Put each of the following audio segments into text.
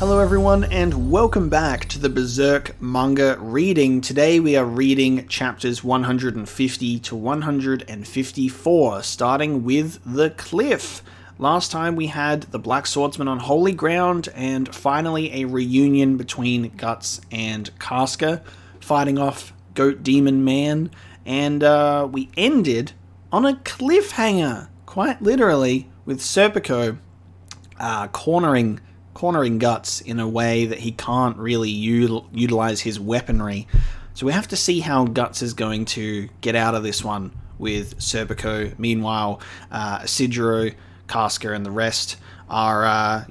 Hello everyone and welcome back to the Berserk manga reading. Today we are reading chapters 150 to 154, starting with The Cliff. Last time we had the Black Swordsman on holy ground and finally a reunion between Guts and Casca, fighting off Goat Demon Man, and we ended on a cliffhanger, quite literally, with Serpico cornering Guts in a way that he can't really utilize his weaponry. So we have to see how Guts is going to get out of this one with Serpico. Meanwhile, Isidro, Casca, and the rest are,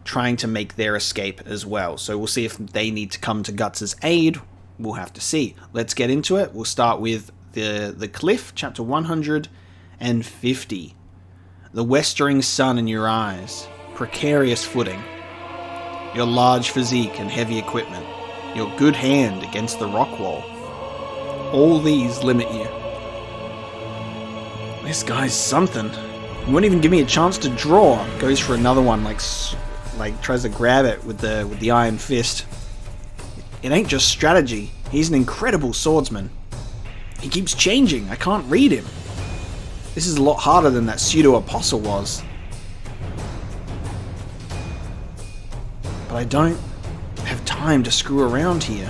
trying to make their escape as well. So we'll see if they need to come to Guts' aid. We'll have to see. Let's get into it. We'll start with the Cliff, chapter 150. The westering sun in your eyes, precarious footing, your large physique and heavy equipment, your good hand against the rock wall. All these limit you. This guy's something. He won't even give me a chance to draw. Goes for another one, like tries to grab it with the iron fist. It ain't just strategy. He's an incredible swordsman. He keeps changing. I can't read him. This is a lot harder than that pseudo-apostle was. But I don't have time to screw around here.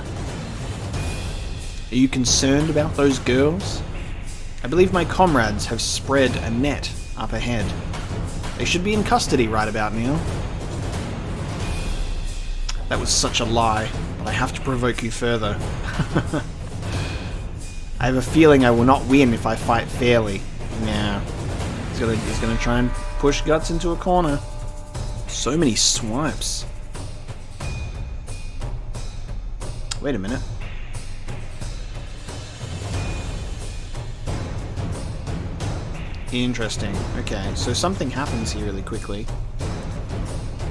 Are you concerned about those girls? I believe my comrades have spread a net up ahead. They should be in custody right about now. That was such a lie, but I have to provoke you further. I have a feeling I will not win if I fight fairly. Nah. He's gonna try and push Guts into a corner. So many swipes. Wait a minute. Interesting. Okay, so something happens here really quickly.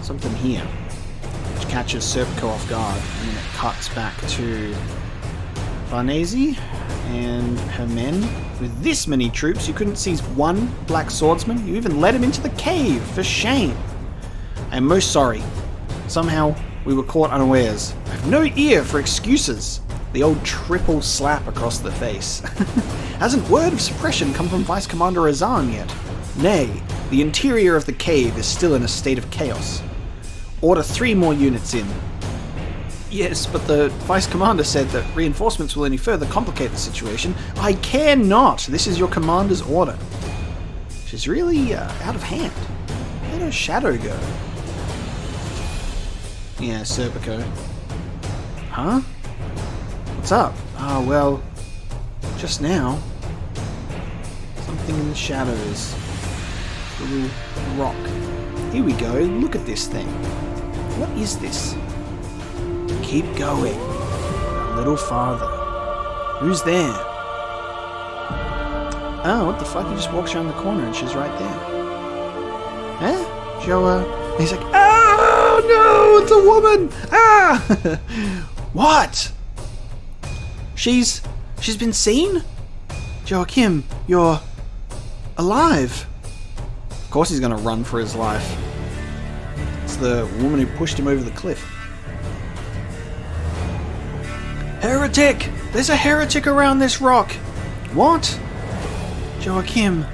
Something here, which catches Serpico off guard, and then it cuts back to Farnese and her men. With this many troops, you couldn't seize one black swordsman? You even led him into the cave, for shame! I am most sorry. Somehow, we were caught unawares. I have no ear for excuses. The old triple slap across the face. Hasn't word of suppression come from Vice Commander Azan yet? Nay, the interior of the cave is still in a state of chaos. Order 3 more units in. Yes, but the Vice Commander said that reinforcements will only further complicate the situation. I care not. This is your Commander's order. She's really out of hand. Where'd her shadow go? Yeah, Serpico. Huh? What's up? Ah, well, just now. Something in the shadows. A little rock. Here we go. Look at this thing. What is this? Keep going. A little farther. Who's there? Oh, what the fuck? He just walks around the corner and she's right there. Huh? Joa. He's like, oh no, it's a woman! Ah! What? She's been seen? Joachim, you're alive. Of course he's gonna run for his life. It's the woman who pushed him over the cliff. Heretic! There's a heretic around this rock! What? Joachim.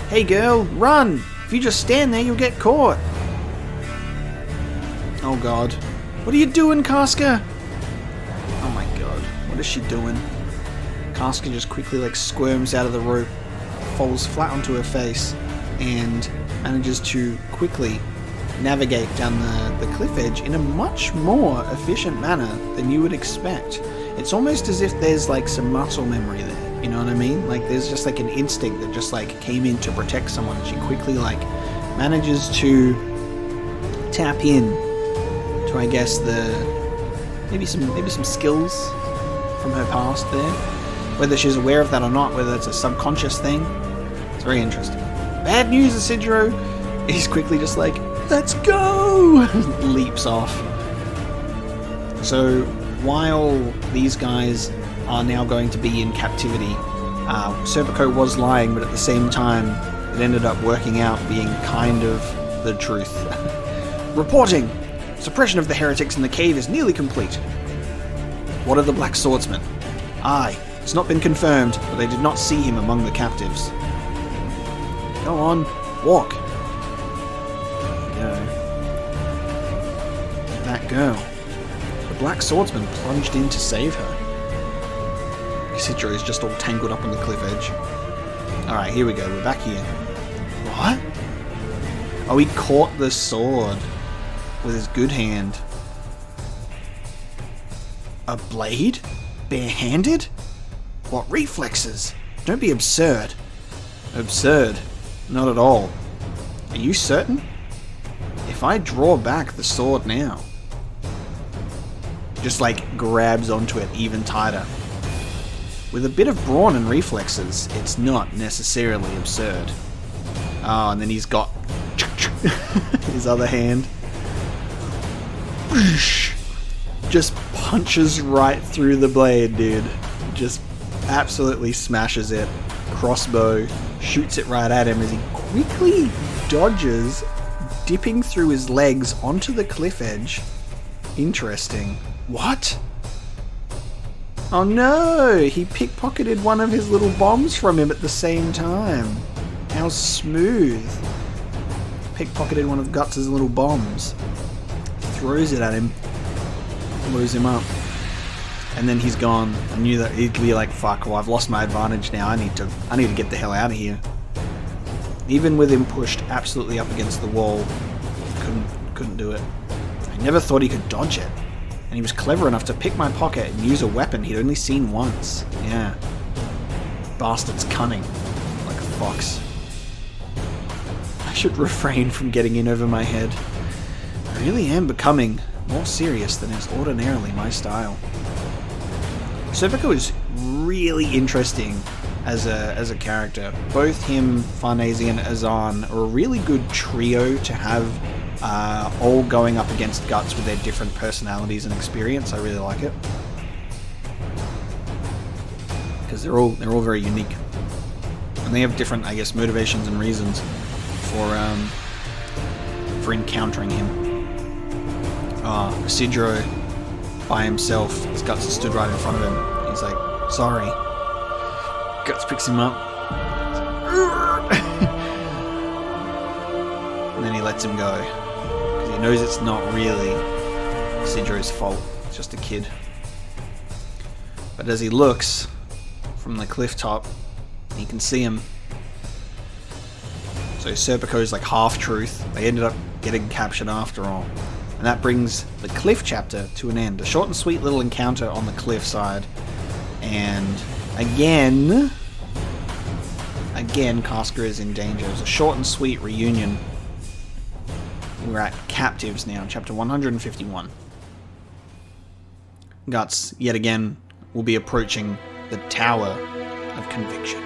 Hey girl, run! If you just stand there, you'll get caught. Oh god. What are you doing, Casca? Oh my god. What is she doing? Casca just quickly squirms out of the rope, falls flat onto her face, and manages to quickly navigate down the cliff edge in a much more efficient manner than you would expect. It's almost as if there's some muscle memory there, you know what I mean? There's just an instinct that just came in to protect someone. She quickly manages to tap in to, I guess, maybe some skills from her past there. Whether she's aware of that or not, whether it's a subconscious thing, it's very interesting. Bad news, Isidro! He's quickly just let's go! Leaps off. So, while these guys are now going to be in captivity, Serpico was lying, but at the same time, it ended up working out being kind of the truth. Reporting! Suppression of the heretics in the cave is nearly complete. What of the Black Swordsman? Aye, it's not been confirmed, but they did not see him among the captives. Go on, walk. There you go. That girl. The Black Swordsman plunged in to save her. Isidro is just all tangled up on the cliff edge. Alright, here we go. We're back here. What? Oh, he caught the sword with his good hand. A blade? Barehanded? What reflexes? Don't be absurd. Absurd? Not at all. Are you certain? If I draw back the sword now... Just like grabs onto it even tighter. With a bit of brawn and reflexes, it's not necessarily absurd. Oh, and then he's got his other hand. Just punches right through the blade, dude. Just absolutely smashes it. Crossbow, shoots it right at him as he quickly dodges, dipping through his legs onto the cliff edge. Interesting. What? Oh no! He pickpocketed one of his little bombs from him at the same time. How smooth. Pickpocketed one of Guts' little bombs. Throws it at him. Blows him up. And then he's gone. I knew that he'd be like, fuck, well I've lost my advantage now. I need to get the hell out of here. Even with him pushed absolutely up against the wall, couldn't do it. I never thought he could dodge it. And he was clever enough to pick my pocket and use a weapon he'd only seen once. Yeah. Bastard's cunning. Like a fox. I should refrain from getting in over my head. I really am becoming more serious than is ordinarily my style. Serpico is really interesting as a character. Both him, Farnese, and Azan are a really good trio to have all going up against Guts with their different personalities and experience. I really like it. Because they're all very unique. And they have different, I guess, motivations and reasons for encountering him. Isidro by himself, as Guts stood right in front of him. He's like, sorry. Guts picks him up. And then he lets him go. Because he knows it's not really Isidro's fault. It's just a kid. But as he looks from the cliff top, he can see him. So Serpico's like half-truth. They ended up getting captured after all. And that brings the cliff chapter to an end. A short and sweet little encounter on the cliff side. And again, Casca is in danger. It was a short and sweet reunion. We're at Captives now, chapter 151. Guts, yet again, will be approaching the Tower of Conviction.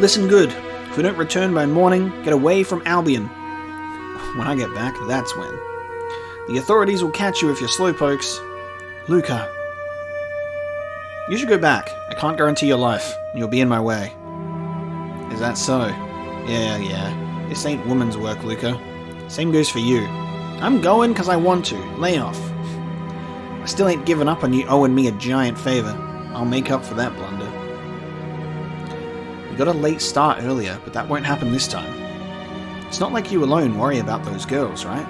Listen good. If we don't return by morning, get away from Albion. When I get back, that's when. The authorities will catch you if you're slowpokes. Luca. You should go back. I can't guarantee your life. You'll be in my way. Is that so? Yeah. This ain't woman's work, Luca. Same goes for you. I'm going because I want to. Lay off. I still ain't given up on you owing me a giant favor. I'll make up for that blunder. We got a late start earlier, but that won't happen this time. It's not like you alone worry about those girls, right?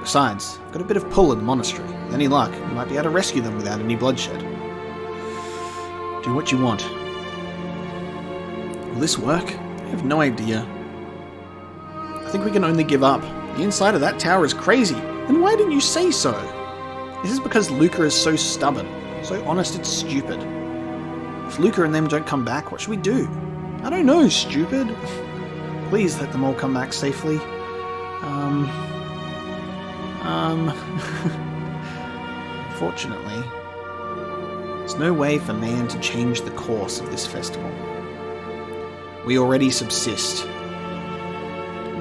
Besides, I've got a bit of pull in the monastery. With any luck, you might be able to rescue them without any bloodshed. Do what you want. Will this work? I have no idea. I think we can only give up. The inside of that tower is crazy. Then why didn't you say so? This is because Luca is so stubborn. So honest it's stupid. If Luca and them don't come back, what should we do? I don't know, stupid. Please let them all come back safely. Fortunately, there's no way for man to change the course of this festival. We already subsist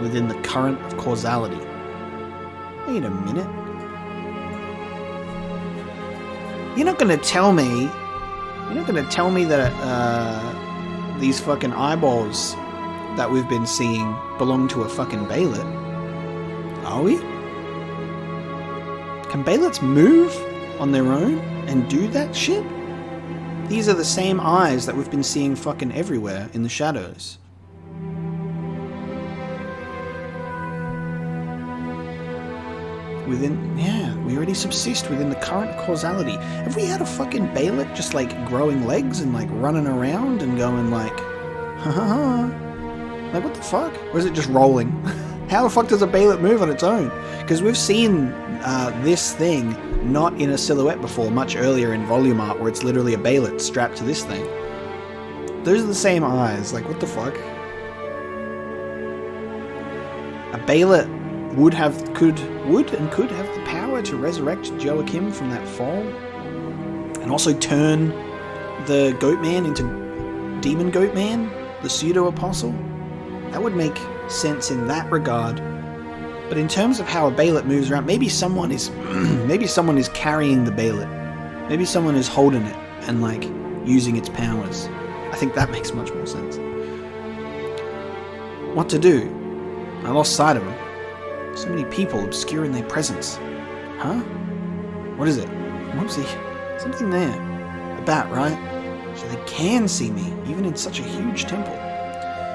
within the current of causality. Wait a minute. You're not gonna tell me that these fucking eyeballs that we've been seeing belong to a fucking Baelet. Are we? Can Baelets move on their own and do that shit? These are the same eyes that we've been seeing fucking everywhere in the shadows. We already subsist within the current causality. Have we had a fucking Baelet just like growing legs and like running around and going like, ha ha ha? Like what the fuck? Or is it just rolling? How the fuck does a Baelet move on its own? Because we've seen this thing not in a silhouette before, much earlier in volume art, where it's literally a Baelet strapped to this thing. Those are the same eyes. Like what the fuck? A Baelet would and could have the power to resurrect Joachim from that fall, and also turn the Goatman into Demon Goatman, the pseudo-apostle. That would make sense in that regard. But in terms of how a Baelet moves around, maybe someone is carrying the Baelet. Maybe someone is holding it and like using its powers. I think that makes much more sense. What to do? I lost sight of him. So many people obscuring their presence. Huh? What is it? Whoopsie. Something there. A bat, right? So they can see me, even in such a huge temple.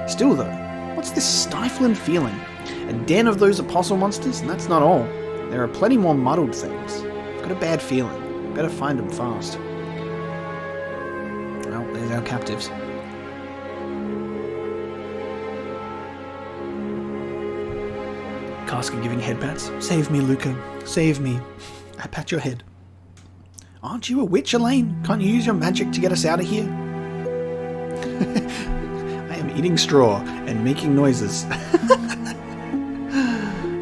Still though, what's this stifling feeling? A den of those apostle monsters? And that's not all. There are plenty more muddled things. I've got a bad feeling. Better find them fast. Well, there's our captives. Casca giving head pats. Save me, Luca. Save me. I pat your head. Aren't you a witch, Elaine? Can't you use your magic to get us out of here? I am eating straw and making noises.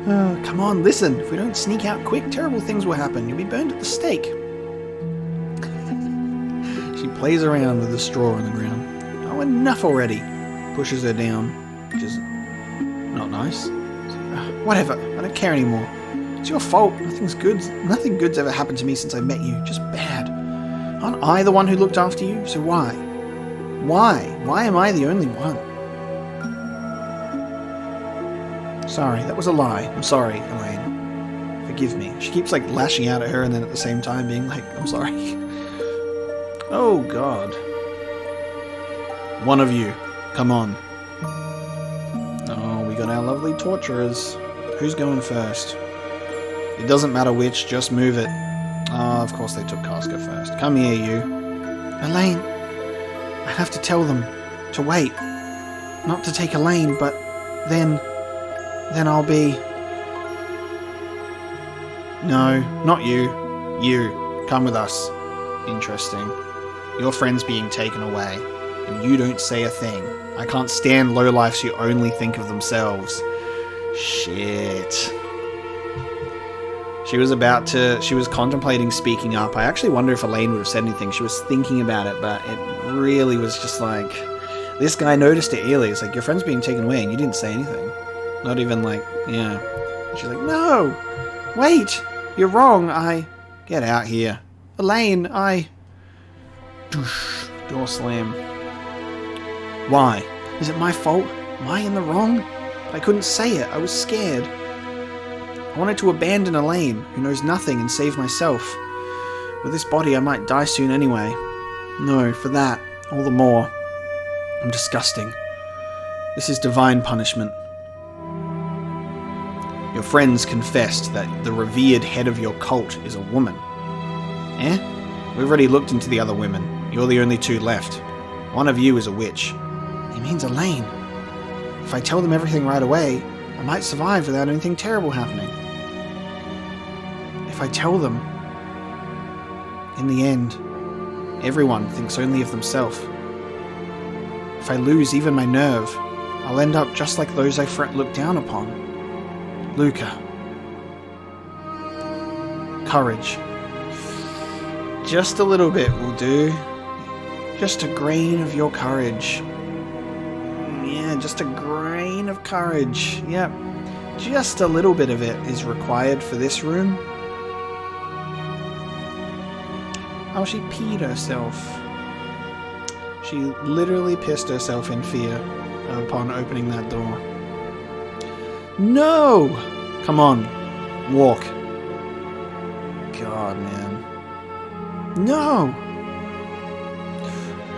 Oh, come on, listen. If we don't sneak out quick, terrible things will happen. You'll be burned at the stake. She plays around with the straw on the ground. Oh, enough already. Pushes her down, which is not nice. Whatever, I don't care anymore. It's your fault. Nothing good's ever happened to me since I met you. Just bad. Aren't I the one who looked after you? So why? Why? Why am I the only one? Sorry, that was a lie. I'm sorry, Elaine. Forgive me. She keeps like lashing out at her and then at the same time being like, I'm sorry. Oh god. One of you. Come on. Oh, we got our lovely torturers. Who's going first? It doesn't matter which, just move it. Oh, of course they took Casca first. Come here, you. Elaine. I have to tell them to wait. Not to take Elaine, but then I'll be... No, not you. You. Come with us. Interesting. Your friend's being taken away, and you don't say a thing. I can't stand lowlifes who only think of themselves. Shit. She was contemplating speaking up. I actually wonder if Elaine would have said anything. She was thinking about it, but it really was just like... This guy noticed it early. It's like, your friend's being taken away and you didn't say anything. Not even like, yeah. She's like, no! Wait! You're wrong, Get out here. Elaine, Doosh. Door slam. Why? Is it my fault? Am I in the wrong? But I couldn't say it. I was scared. I wanted to abandon Elaine, who knows nothing, and save myself. With this body, I might die soon anyway. No, for that, all the more. I'm disgusting. This is divine punishment. Your friends confessed that the revered head of your cult is a woman. Eh? We've already looked into the other women. You're the only two left. One of you is a witch. He means Elaine. If I tell them everything right away, I might survive without anything terrible happening. If I tell them, in the end, everyone thinks only of themselves. If I lose even my nerve, I'll end up just like those I look down upon. Luca. Courage. Just a little bit will do. Just a grain of your courage. Yeah, just a grain of courage. Yep. Just a little bit of it is required for this room. Oh, she peed herself. She literally pissed herself in fear. upon opening that door. No! Come on. Walk. God, man. No!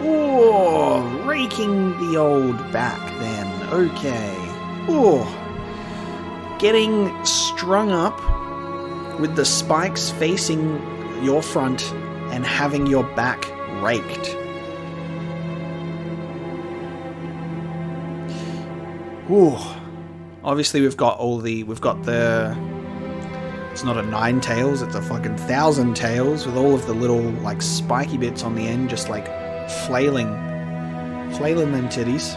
Oh, raking the old back then. Okay. Oh. Getting strung up with the spikes facing your front and having your back raked. Ooh. Obviously we've got the it's not a 9 tails, it's a fucking 1,000 tails with all of the little like spiky bits on the end just like flailing them titties.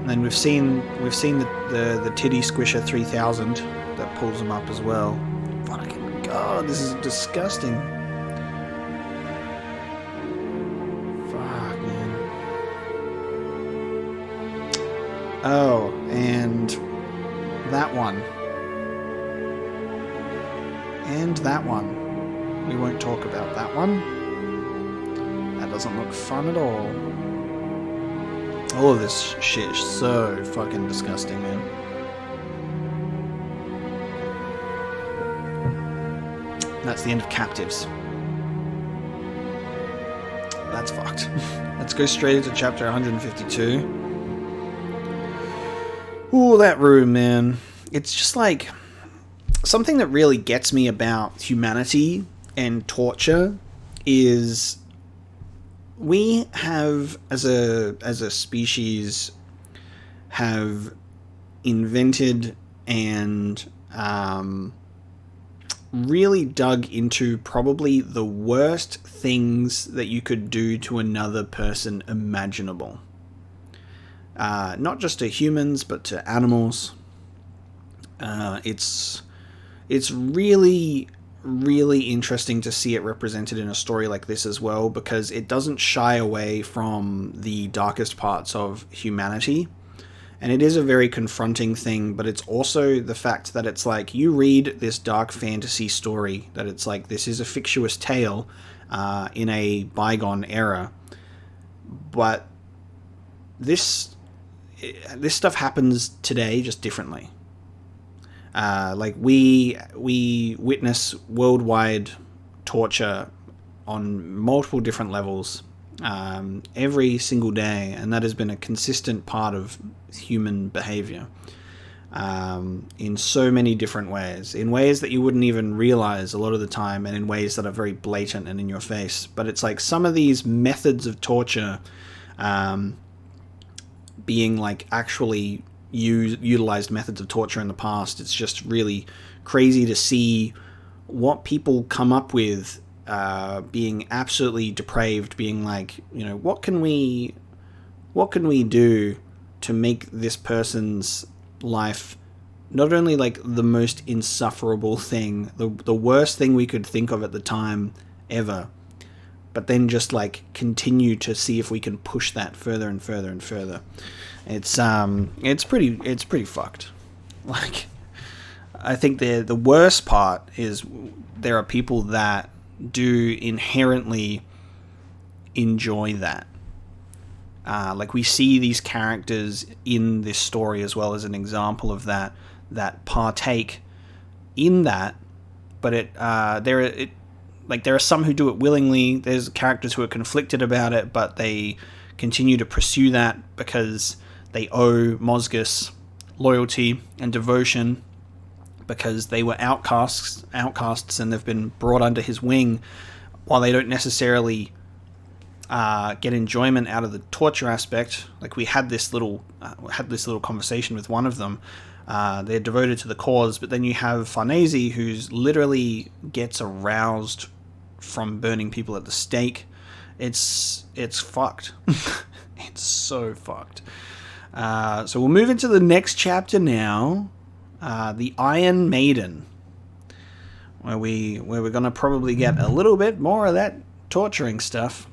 And then we've seen the titty squisher 3000 that pulls them up as well. Fucking God, this is disgusting. Fuck, man. Oh, and that one. And that one. We won't talk about that one. That doesn't look fun at all. All of this shit is so fucking disgusting, man. That's the end of Captives. That's fucked. Let's go straight into chapter 152. Ooh, that room, man. It's just like something that really gets me about humanity and torture is we have, as a species, have invented and really dug into probably the worst things that you could do to another person imaginable. Not just to humans, but to animals. It's really, really interesting to see it represented in a story like this as well, because it doesn't shy away from the darkest parts of humanity. And it is a very confronting thing, but it's also the fact that it's like, you read this dark fantasy story, that it's like, this is a fictitious tale in a bygone era. But this stuff happens today, just differently. Like we witness worldwide torture on multiple different levels every single day, and that has been a consistent part of human behavior in so many different ways, in ways that you wouldn't even realize a lot of the time, and in ways that are very blatant and in your face. But it's like some of these methods of torture being like actually utilized methods of torture in the past. It's just really crazy to see what people come up with, being absolutely depraved, being like, you know, what can we do to make this person's life not only like the most insufferable thing, the worst thing we could think of at the time ever, but then just like continue to see if we can push that further and further and further. It's pretty fucked. Like, I think the worst part is there are people that do inherently enjoy that. Like, we see these characters in this story as well as an example of that partake in that, but there are some who do it willingly. There's characters who are conflicted about it, but they continue to pursue that because they owe Mozgus loyalty and devotion, because they were outcasts and they've been brought under his wing, while they don't necessarily get enjoyment out of the torture aspect. Like, we had this little conversation with one of them. They're devoted to the cause, but then you have Farnese, who's literally gets aroused from burning people at the stake. It's fucked. It's so fucked. So we'll move into the next chapter now, the Iron Maiden, where we're gonna probably get a little bit more of that torturing stuff.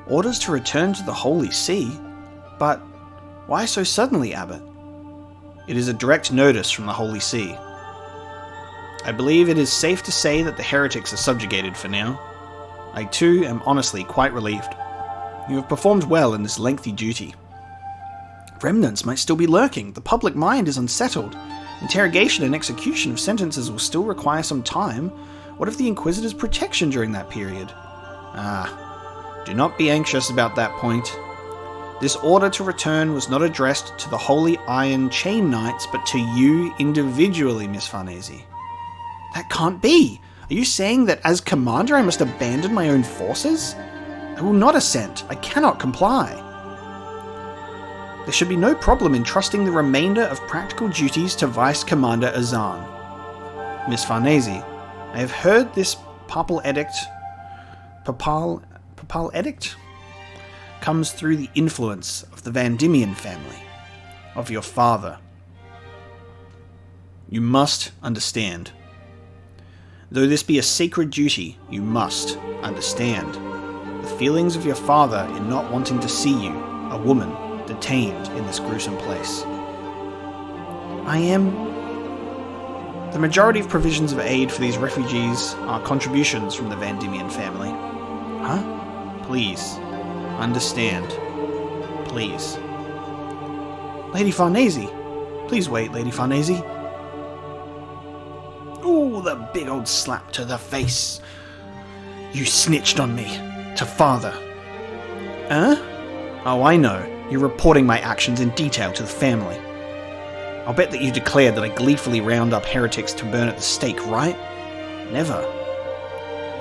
Orders to return to the Holy See? But why so suddenly, Abbot? It is a direct notice from the Holy See. I believe it is safe to say that the heretics are subjugated for now. I too am honestly quite relieved. You have performed well in this lengthy duty. remnants might still be lurking. The public mind is unsettled. Interrogation and execution of sentences will still require some time. What of the Inquisitor's protection during that period? Do not be anxious about that point. This order to return was not addressed to the Holy Iron Chain Knights, but to you individually, Miss Farnese. That can't be! Are you saying that as commander I must abandon my own forces? I will not assent. I cannot comply. There should be no problem in trusting the remainder of practical duties to Vice Commander Azan. Miss Farnese, I have heard this papal edict comes through the influence of the Vandimian family, of your father. You must understand. Though this be a sacred duty, you must understand the feelings of your father in not wanting to see you, a woman, detained in this gruesome place. The majority of provisions of aid for these refugees are contributions from the Vandimian family. Huh? Please. Understand. Please. Lady Farnese! Please wait, Lady Farnese. Ooh, the big old slap to the face. You snitched on me. To father. Huh? Oh, I know. You're reporting my actions in detail to the family. I'll bet that you declared that I gleefully round up heretics to burn at the stake, right? Never.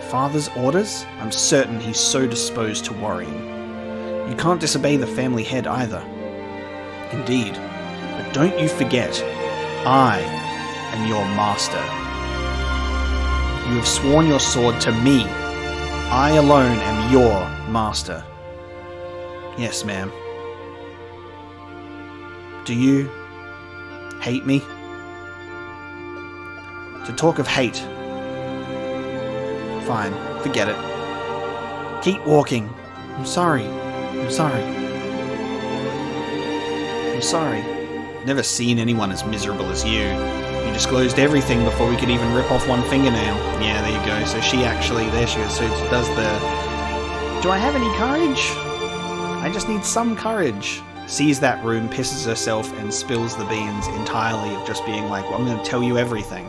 Father's orders? I'm certain he's so disposed to worrying. You can't disobey the family head either. Indeed. But don't you forget, I am your master. You have sworn your sword to me. I alone am your master. Yes, ma'am. Do you hate me? To talk of hate. Fine, forget it. Keep walking. I'm sorry. I'm sorry. I'm sorry. I've never seen anyone as miserable as you. You disclosed everything before we could even rip off one fingernail. Yeah, there you go. So she actually, there she is. So she does the... Do I have any courage? I just need some courage. Sees that room, pisses herself, and spills the beans entirely of just being like, well, I'm going to tell you everything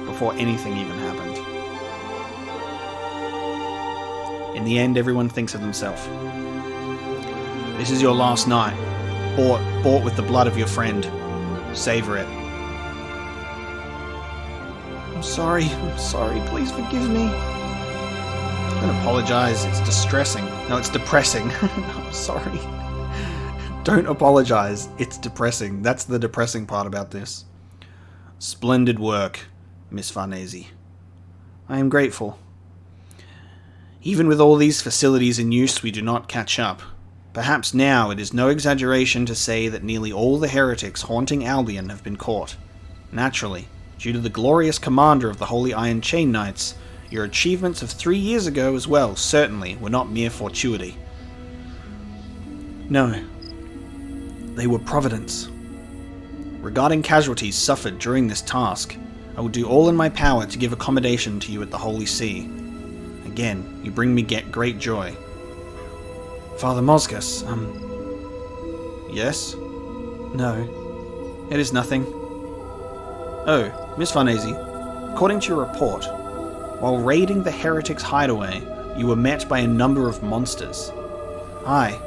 before anything even happened. In the end, everyone thinks of themselves. This is your last night. Bought with the blood of your friend. Savor it. I'm sorry. Please forgive me. Don't apologize. It's distressing. No, it's depressing. I'm sorry. Don't apologize. It's depressing. That's the depressing part about this. Splendid work, Miss Farnese. I am grateful. Even with all these facilities in use, we do not catch up. Perhaps now it is no exaggeration to say that nearly all the heretics haunting Albion have been caught. Naturally, due to the glorious commander of the Holy Iron Chain Knights, your achievements of 3 years ago as well certainly were not mere fortuity. No. They were providence. Regarding casualties suffered during this task, I will do all in my power to give accommodation to you at the Holy See. Again, you bring me great joy. Father Moscas, Yes? No. It is nothing. Oh, Miss Farnese, according to your report, while raiding the heretics' hideaway, you were met by a number of monsters. Aye.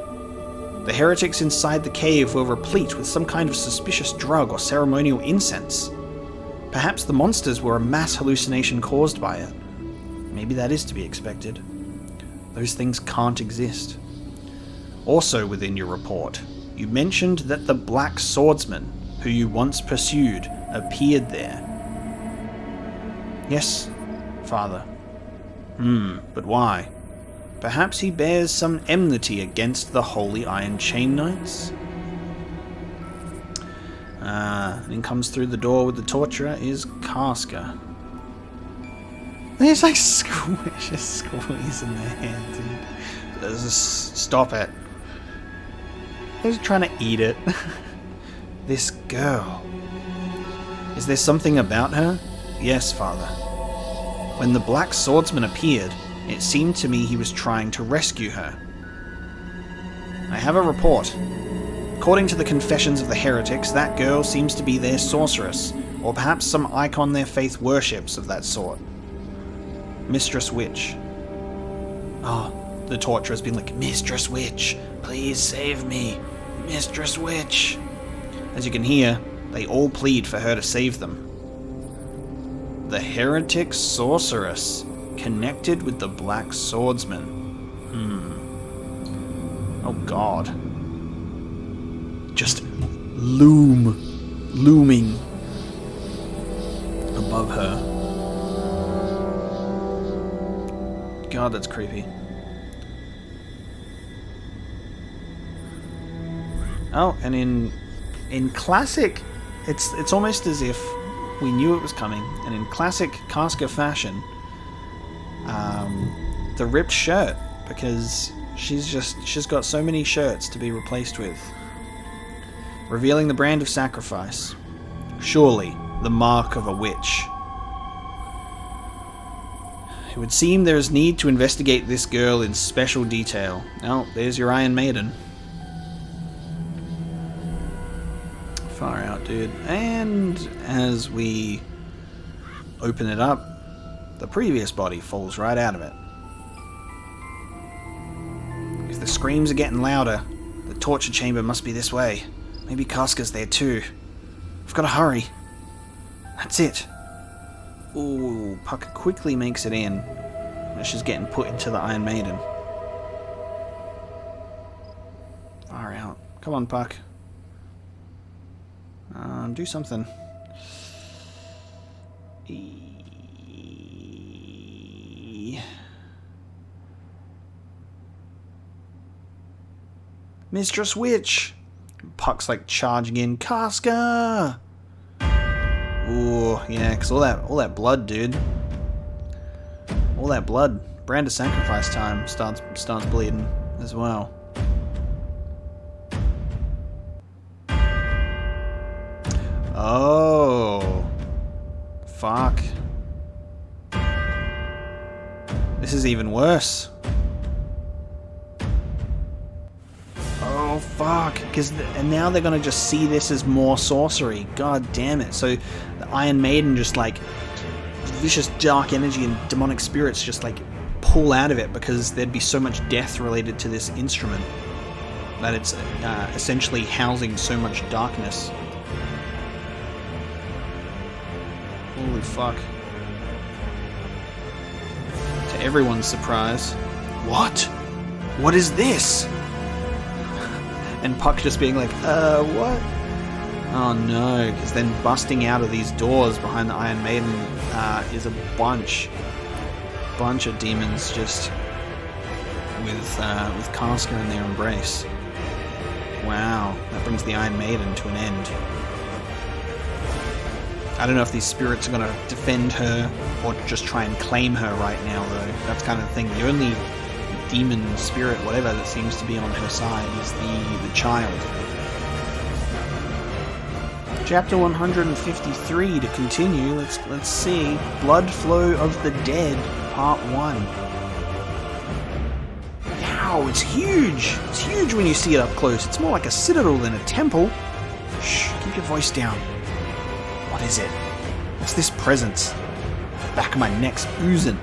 The heretics inside the cave were replete with some kind of suspicious drug or ceremonial incense. Perhaps the monsters were a mass hallucination caused by it. Maybe that is to be expected. Those things can't exist. Also within your report, you mentioned that the Black Swordsman, who you once pursued, appeared there. Yes, Father. But why? Perhaps he bears some enmity against the Holy Iron Chain Knights? In comes through the door with the torturer is Casca. There's like squeeze in their hand, dude. Just stop it. They're just trying to eat it. This girl. Is there something about her? Yes, Father. When the Black Swordsman appeared, it seemed to me he was trying to rescue her. I have a report. According to the confessions of the heretics, that girl seems to be their sorceress, or perhaps some icon their faith worships of that sort. Mistress Witch. Oh, the torturer's been like, Mistress Witch, please save me. Mistress Witch. As you can hear, they all plead for her to save them. The heretic sorceress, connected with the Black Swordsman. Oh god. Just looming above her. God, that's creepy. Oh, and in classic, it's almost as if we knew it was coming, and in classic Casca fashion, the ripped shirt, because she's got so many shirts to be replaced with. Revealing the brand of sacrifice. Surely the mark of a witch. It would seem there is need to investigate this girl in special detail. Oh, there's your Iron Maiden. Far out, dude. And as we open it up, the previous body falls right out of it. If the screams are getting louder, the torture chamber must be this way. Maybe Casca's there too. We've got to hurry. That's it. Ooh, Puck quickly makes it in. She's getting put into the Iron Maiden. Far out. Come on, Puck. Do something. Mistress Witch! Puck's like charging in. Casca! Ooh, yeah, because all that blood, dude. All that blood. Brand of sacrifice time starts bleeding as well. Oh. Fuck. This is even worse. Oh, fuck. And now they're going to just see this as more sorcery. God damn it. So the Iron Maiden just like vicious dark energy and demonic spirits just like pull out of it because there'd be so much death related to this instrument that it's essentially housing so much darkness. Holy fuck. To everyone's surprise. What? What is this? And Puck just being like, what? Oh no, because then busting out of these doors behind the Iron Maiden is a bunch of demons just with Casca in their embrace. Wow, that brings the Iron Maiden to an end. I don't know if these spirits are going to defend her or just try and claim her right now, though. That's kind of the thing. The only demon, spirit, whatever, that seems to be on her side is the child. Chapter 153 to continue. Let's see. Blood Flow of the Dead, Part 1. Wow, it's huge! It's huge when you see it up close. It's more like a citadel than a temple. Shh, keep your voice down. What is it? What's this presence? The back of my neck's oozing.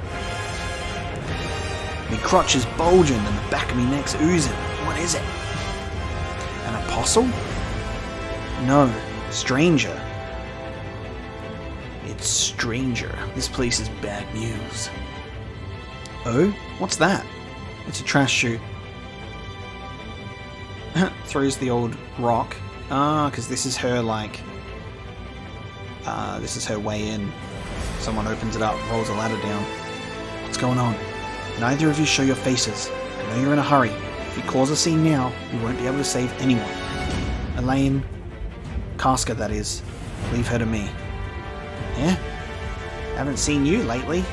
Me crotch is bulging and the back of me neck's oozing. What is it? An apostle? No, stranger. It's stranger. This place is bad news. Oh? What's that? It's a trash chute. Throws the old rock. Ah, because this is her, like... this is her way in. Someone opens it up, rolls a ladder down. What's going on? Neither of you show your faces. I know you're in a hurry. If you cause a scene now, you won't be able to save anyone. Elaine, Casca that is, leave her to me. Yeah? Haven't seen you lately.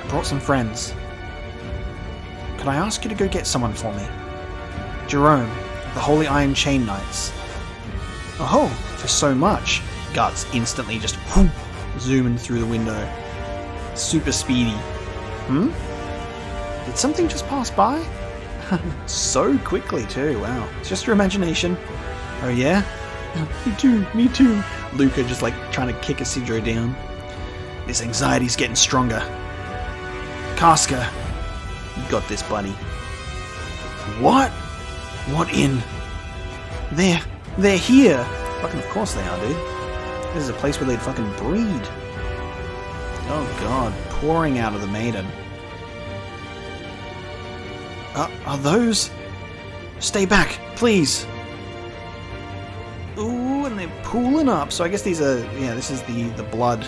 I brought some friends. Could I ask you to go get someone for me? Jerome, the Holy Iron Chain Knights. Oh, for so much. Guts instantly just whoop, zooming through the window. Super speedy. Did something just pass by? I So quickly too, wow. It's just your imagination. Oh yeah? Me too. Luca just like trying to kick Isidro down. This anxiety's getting stronger. Casca, you got this, buddy. What? What in? They're here. Fucking of course they are, dude. This is a place where they'd fucking breed. Oh god, pouring out of the maiden. Are those? Stay back, please. Ooh, and they're pooling up. So I guess these are, yeah, this is the blood.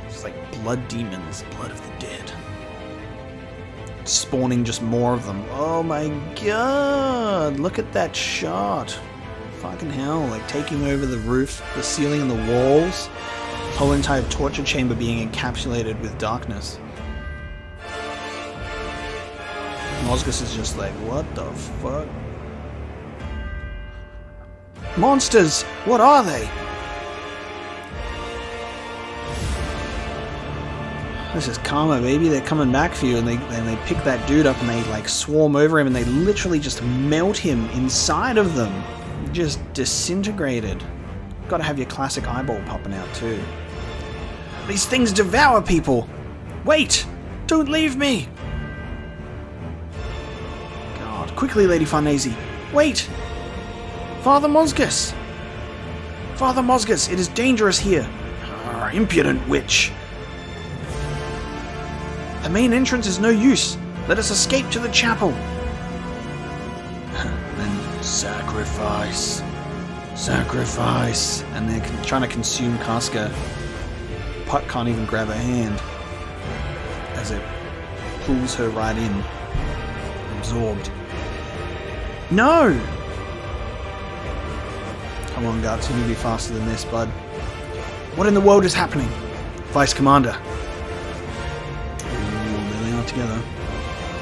It's like blood demons, blood of the dead. Spawning just more of them. Oh my god, look at that shot. Fucking hell, like taking over the roof, the ceiling and the walls. The whole entire torture chamber being encapsulated with darkness. Mozgus is just like, what the fuck? Monsters! What are they? This is karma, baby. They're coming back for you, and they pick that dude up and they like swarm over him and they literally just melt him inside of them. Just disintegrated. Gotta have your classic eyeball popping out too. These things devour people! Wait! Don't leave me! God, quickly, Lady Farnese! Wait! Father Mozgus! Father Mozgus, it is dangerous here! Impudent witch! The main entrance is no use. Let us escape to the chapel. Then sacrifice. Sacrifice. And they're trying to consume Casca. Puck can't even grab her hand as it pulls her right in. Absorbed. No! Come on, Guts, you need to be faster than this, bud. What in the world is happening? Vice Commander. Together.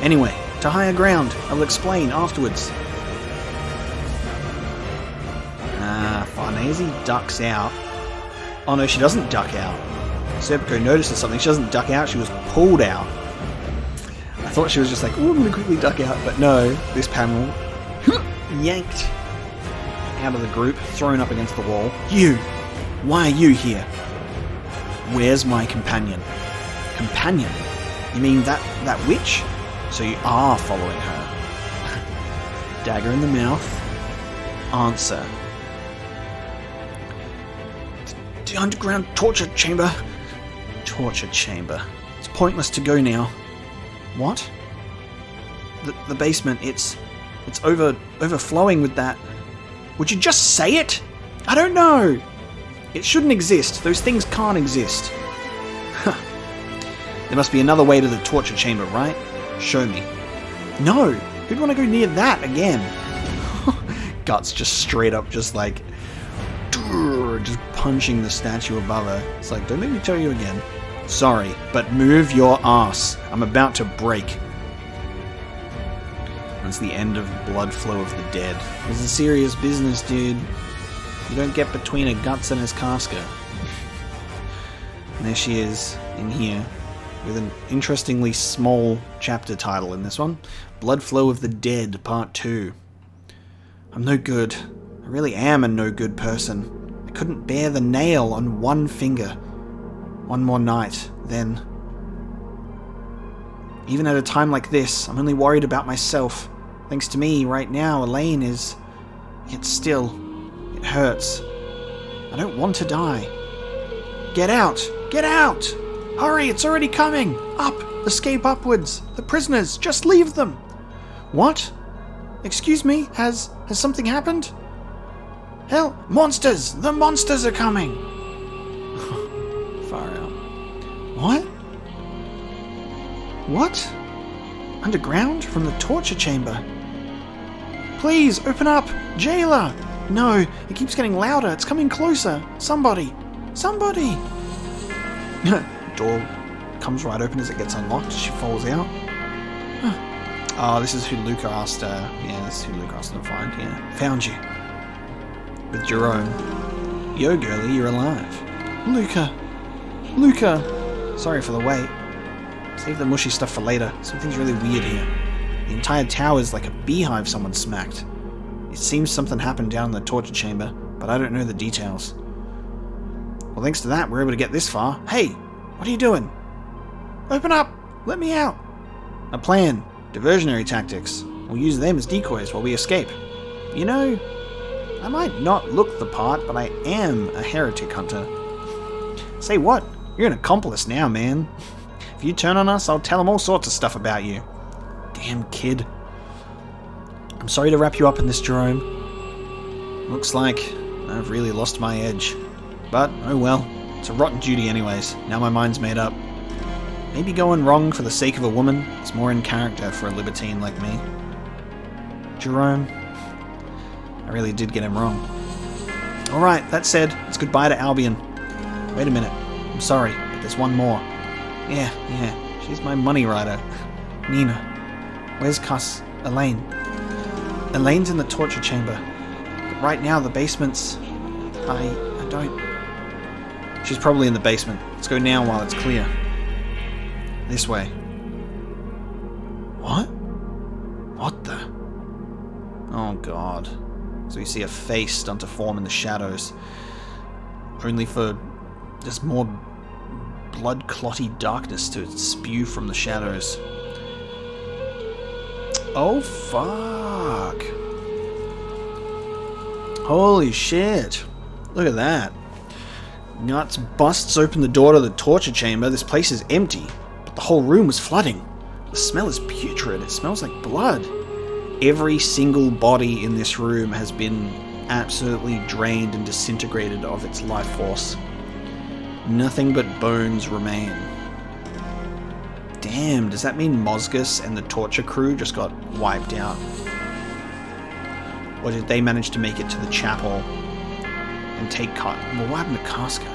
Anyway, to higher ground. I will explain afterwards. Farnese ducks out. Oh no, she doesn't duck out. Serpico notices something. She doesn't duck out, she was pulled out. I thought she was just like, ooh, I'm gonna quickly duck out, but no, this panel yanked out of the group, thrown up against the wall. You! Why are you here? Where's my companion? Companion? You mean that witch? So you are following her. Dagger in the mouth. Answer. The underground torture chamber. Torture chamber. It's pointless to go now. What? The basement, it's overflowing with that. Would you just say it? I don't know. It shouldn't exist. Those things can't exist. There must be another way to the torture chamber, right? Show me. No! Who'd want to go near that again? Guts just straight up just like... just punching the statue above her. It's like, don't make me tell you again. Sorry, but move your ass. I'm about to break. That's the end of Blood Flow of the Dead. This is serious business, dude. You don't get between a Guts and his Casca. And there she is, in here. With an interestingly small chapter title in this one. Blood Flow of the Dead, Part 2. I'm no good. I really am a no good person. I couldn't bear the nail on one finger. One more night, then. Even at a time like this, I'm only worried about myself. Thanks to me, right now, Elaine is... Yet still, it hurts. I don't want to die. Get out! Get out! Hurry, it's already coming! Up! Escape upwards! The prisoners! Just leave them! What? Excuse me? Has something happened? Hell, monsters! The monsters are coming! Far out. What? What? Underground? From the torture chamber? Please, open up! Jailer! No, it keeps getting louder. It's coming closer. Somebody! Somebody! Door comes right open as it gets unlocked. She falls out. Oh, this is who Luca asked her. Yeah, this is who Luca asked her to find. Yeah. Found you. With Jerome. Yo, girlie, you're alive. Luca. Luca. Sorry for the wait. Save the mushy stuff for later. Something's really weird here. The entire tower is like a beehive someone smacked. It seems something happened down in the torture chamber, but I don't know the details. Well, thanks to that, we're able to get this far. Hey, what are you doing? Open up! Let me out! A plan. Diversionary tactics. We'll use them as decoys while we escape. You know, I might not look the part, but I am a heretic hunter. Say what? You're an accomplice now, man. If you turn on us, I'll tell them all sorts of stuff about you. Damn kid. I'm sorry to wrap you up in this, Jerome. Looks like I've really lost my edge. But, oh well. It's a rotten duty anyways. Now my mind's made up. Maybe going wrong for the sake of a woman is more in character for a libertine like me. Jerome, I really did get him wrong. Alright, that said, it's goodbye to Albion. Wait a minute. I'm sorry, but there's one more. Yeah, she's my money rider. Nina. Where's Elaine? Elaine's in the torture chamber. But right now, the basement's... I don't... She's probably in the basement. Let's go now while it's clear. This way. What? What the... Oh god. So we see a face start to form in the shadows. Only for just more blood-clotty darkness to spew from the shadows. Oh fuck. Holy shit. Look at that. Nuts busts open the door to the torture chamber. This place is empty, but the whole room was flooding. The smell is putrid. It smells like blood. Every single body in this room has been absolutely drained and disintegrated of its life force. Nothing but bones remain. Damn, does that mean Mozgus and the torture crew just got wiped out? Or did they manage to make it to the chapel and take Well, what happened to Casca?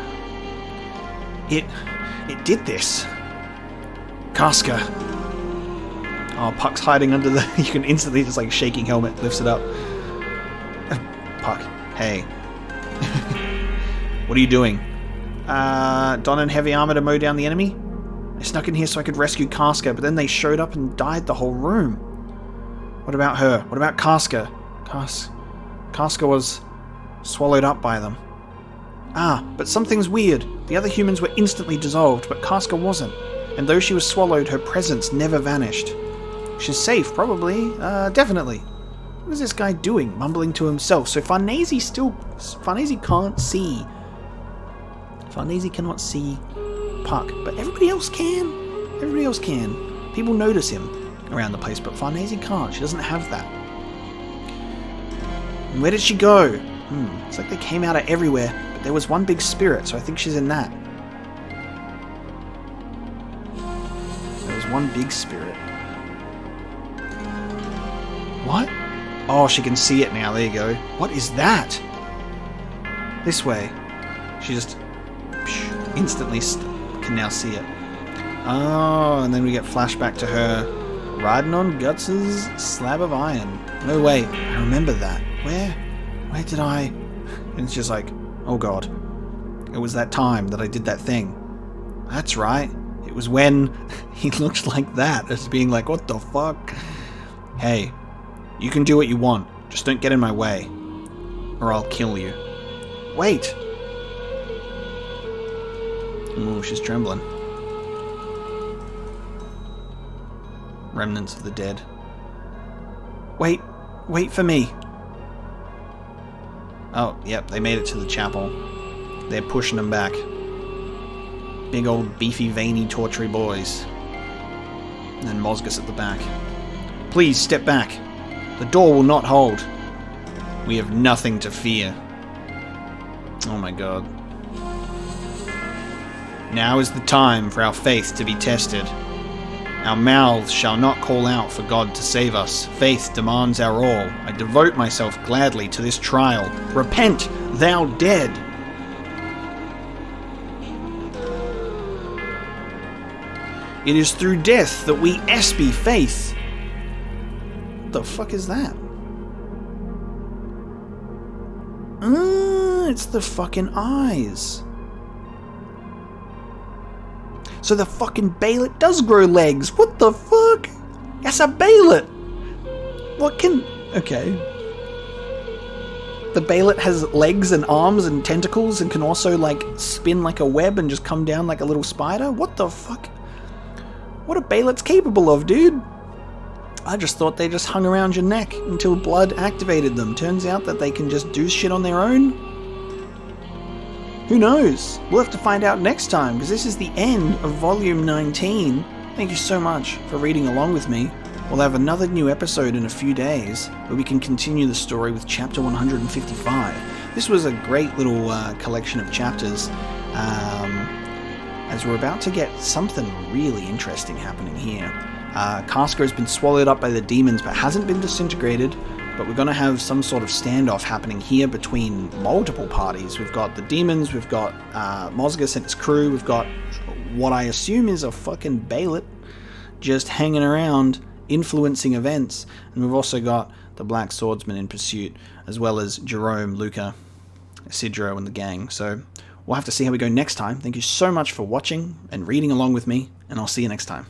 It did this. Casca. Oh, Puck's hiding under the... You can instantly just like shaking helmet, lifts it up. Puck, hey. What are you doing? Donning heavy armor to mow down the enemy? I snuck in here so I could rescue Casca, but then they showed up and dyed the whole room. What about her? What about Casca? Casca was swallowed up by them. Ah, but something's weird. The other humans were instantly dissolved, but Casca wasn't. And though she was swallowed, her presence never vanished. She's safe, probably. Definitely. What is this guy doing? Mumbling to himself. So Farnese can't see. Farnese cannot see Puck, but everybody else can. Everybody else can. People notice him around the place, but Farnese can't. She doesn't have that. And where did she go? It's like they came out of everywhere, but there was one big spirit, so I think she's in that. There was one big spirit. What? Oh, she can see it now. There you go. What is that? This way. She just instantly can now see it. Oh, and then we get flashback to her riding on Guts' slab of iron. No, wait. I remember that. Where did I... And it's just like, oh god. It was that time that I did that thing. That's right. It was when he looked like that. As being like, what the fuck? Hey, you can do what you want. Just don't get in my way. Or I'll kill you. Wait! Ooh, she's trembling. Remnants of the dead. Wait for me. Oh, yep, they made it to the chapel. They're pushing them back. Big old beefy, veiny, tortury boys. And then Mozgus at the back. Please, step back. The door will not hold. We have nothing to fear. Oh my god. Now is the time for our faith to be tested. Our mouths shall not call out for God to save us. Faith demands our all. I devote myself gladly to this trial. Repent, thou dead! It is through death that we espy faith. What the fuck is that? It's the fucking eyes. So the fucking Baelet does grow legs. What the fuck? That's a Baelet. What can... Okay. The Baelet has legs and arms and tentacles and can also, like, spin like a web and just come down like a little spider? What the fuck? What are Baelets capable of, dude? I just thought they just hung around your neck until blood activated them. Turns out that they can just do shit on their own? Who knows? We'll have to find out next time, because this is the end of Volume 19. Thank you so much for reading along with me. We'll have another new episode in a few days where we can continue the story with chapter 155. This was a great little collection of chapters, as we're about to get something really interesting happening here. Casca has been swallowed up by the demons but hasn't been disintegrated, but we're going to have some sort of standoff happening here between multiple parties. We've got the demons, we've got Mozgus and his crew, we've got what I assume is a fucking Baelet just hanging around influencing events, and we've also got the Black Swordsman in pursuit, as well as Jerome, Luca, Isidro, and the gang. So we'll have to see how we go next time. Thank you so much for watching and reading along with me, and I'll see you next time.